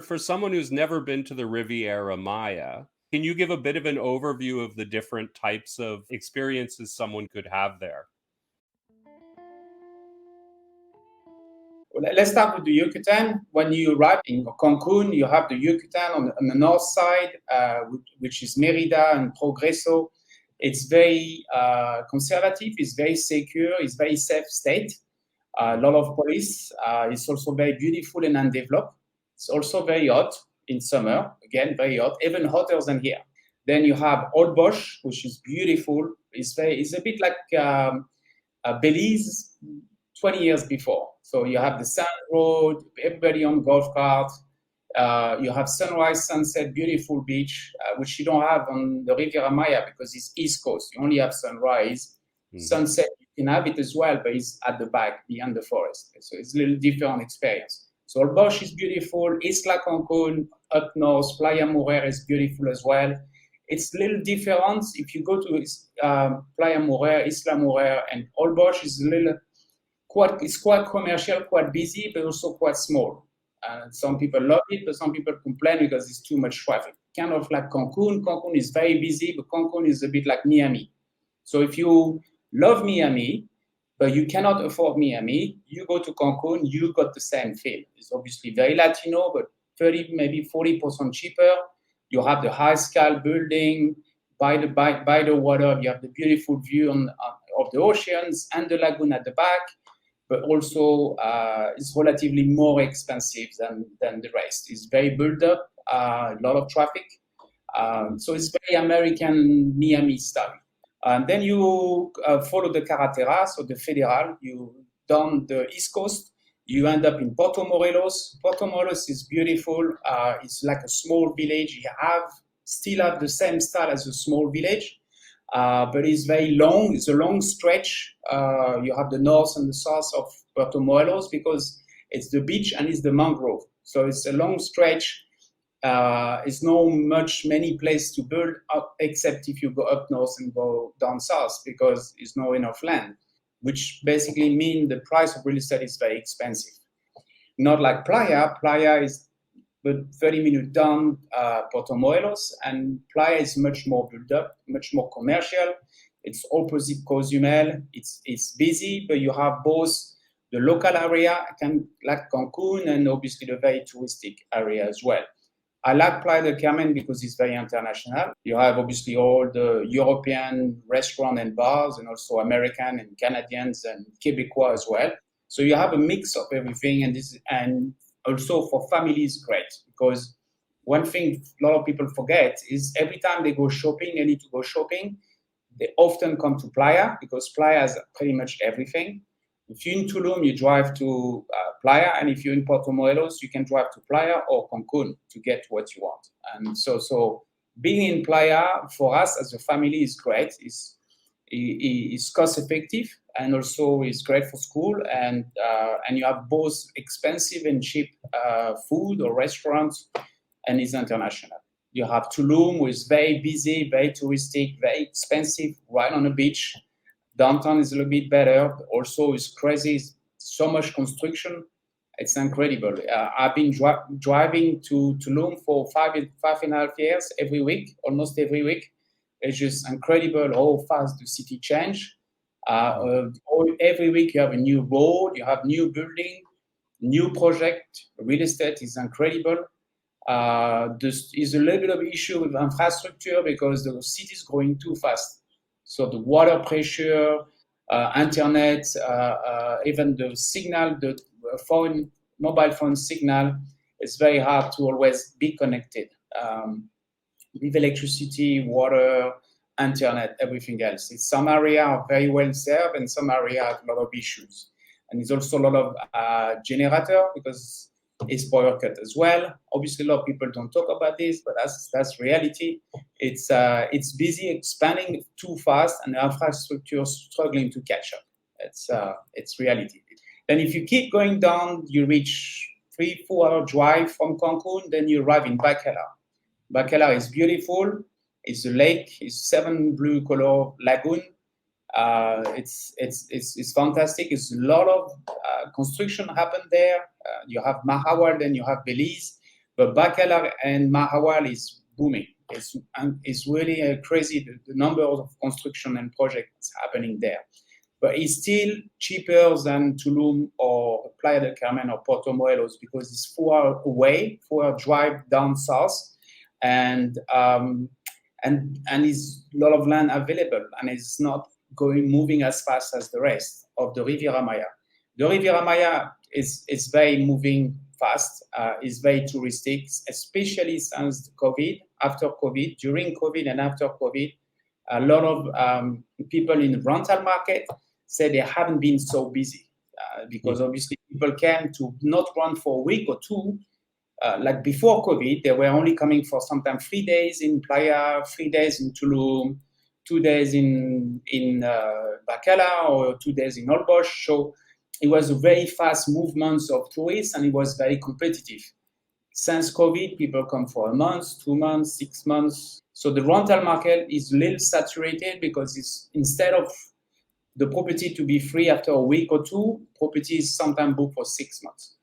For someone who's never been to the Riviera Maya, can you give a bit of an overview of the different types of experiences someone could have there? Well, let's start with the Yucatan. When you arrive in Cancun, you have the Yucatan on the north side, which is Merida and Progreso. It's very conservative, it's very secure, it's very safe state. A lot of police. It's also very beautiful and undeveloped. It's also very hot in summer. Again, very hot, even hotter than here. Then you have Holbox, which is beautiful. It's a bit like Belize 20 years before. So you have the sand road, everybody on golf carts. You have sunrise, sunset, beautiful beach, which you don't have on the Riviera Maya because it's East Coast. You only have sunrise. Sunset, you can have it as well, but it's at the back, beyond the forest. So it's a little different experience. So Holbox is beautiful. Isla Cancun, up north, Playa Mujer is beautiful as well. It's a little different. If you go to Playa Mujer, Isla Mujer, and Holbox is it's quite commercial, quite busy, but also quite small. Some people love it, but some people complain because it's too much traffic. Kind of like Cancun. Cancun is very busy, but Cancun is a bit like Miami. So if you love Miami, but you cannot afford Miami, you go to Cancun, you got the same feel. It's obviously very Latino, but 30, maybe 40% cheaper. You have the high scale building by the water. You have the beautiful view of the oceans and the lagoon at the back. But also it's relatively more expensive than the rest. It's very built up, a lot of traffic. So it's very American Miami style. And then you follow the carretera, so the federal, you down the East Coast, you end up in Puerto Morelos. Puerto Morelos is beautiful. It's like a small village. You still have the same style as a small village. But it's very long. It's a long stretch. You have the north and the south of Puerto Morelos because it's the beach and it's the mangrove. So it's a long stretch. It's no many place to build up except if you go up north and go down south because there's no enough land, which basically means the price of real estate is very expensive. Not like Playa. Playa is but 30 minutes down Puerto Morelos, and Playa is much more built up, much more commercial. It's opposite Cozumel. It's busy, but you have both the local area, like Cancun, and obviously the very touristic area as well. I like Playa del Carmen because it's very international. You have obviously all the European restaurants and bars, and also American and Canadians and Quebecois as well. So you have a mix of everything, and also for families, great, because one thing a lot of people forget is every time they go shopping, they need to go shopping. They often come to Playa because Playa has pretty much everything. If you're in Tulum, you drive to Playa, and if you're in Puerto Morelos, you can drive to Playa or Cancun to get what you want. And so being in Playa for us as a family is great. It's cost effective and also is great for school, and you have both expensive and cheap food or restaurants, and it's international. You have Tulum, which is very busy, very touristic, very expensive, right on the beach. Downtown is a little bit better, but also it's crazy, so much construction. It's incredible. I've been driving to Tulum for five and a half years, almost every week. It's just incredible how fast the city changed. Every week you have a new road, you have new building, new project. Real estate is incredible. This is a little bit of issue with infrastructure because the city is growing too fast. So the water pressure, internet, even the signal, the mobile phone signal, it's very hard to always be connected. With electricity, water, internet, everything else. Some areas are very well served and some areas have a lot of issues. And there's also a lot of generator because it's power cut as well. Obviously, a lot of people don't talk about this, but that's reality. It's busy, expanding too fast, and the infrastructure is struggling to catch up. It's reality. Then if you keep going down, you reach 3-4 hour drive from Cancun, then you arrive in Bacalar. Bacalar is beautiful. It's a lake. It's 7 blue color lagoon. It's fantastic. It's a lot of construction happened there. You have Mahawal, then you have Belize. But Bacalar and Mahawal is booming. It's really crazy the number of construction and projects happening there. But it's still cheaper than Tulum or Playa del Carmen or Puerto Morelos because it's 4 hour away, 4 hour drive down south, and is a lot of land available, and it's not moving as fast as the rest of the Riviera Maya. The Riviera Maya is very moving fast, is very touristic, especially since COVID, after COVID, during COVID and after COVID. A lot of people in the rental market say they haven't been so busy because obviously people came to not run for a week or two. Like before COVID, they were only coming for sometimes 3 days in Playa, 3 days in Tulum, 2 days in Bacalar, or 2 days in Holbox. So it was a very fast movement of tourists, and it was very competitive. Since COVID, people come for a month, 2 months, 6 months. So the rental market is a little saturated because it's, instead of the property to be free after a week or two, property is sometimes booked for 6 months.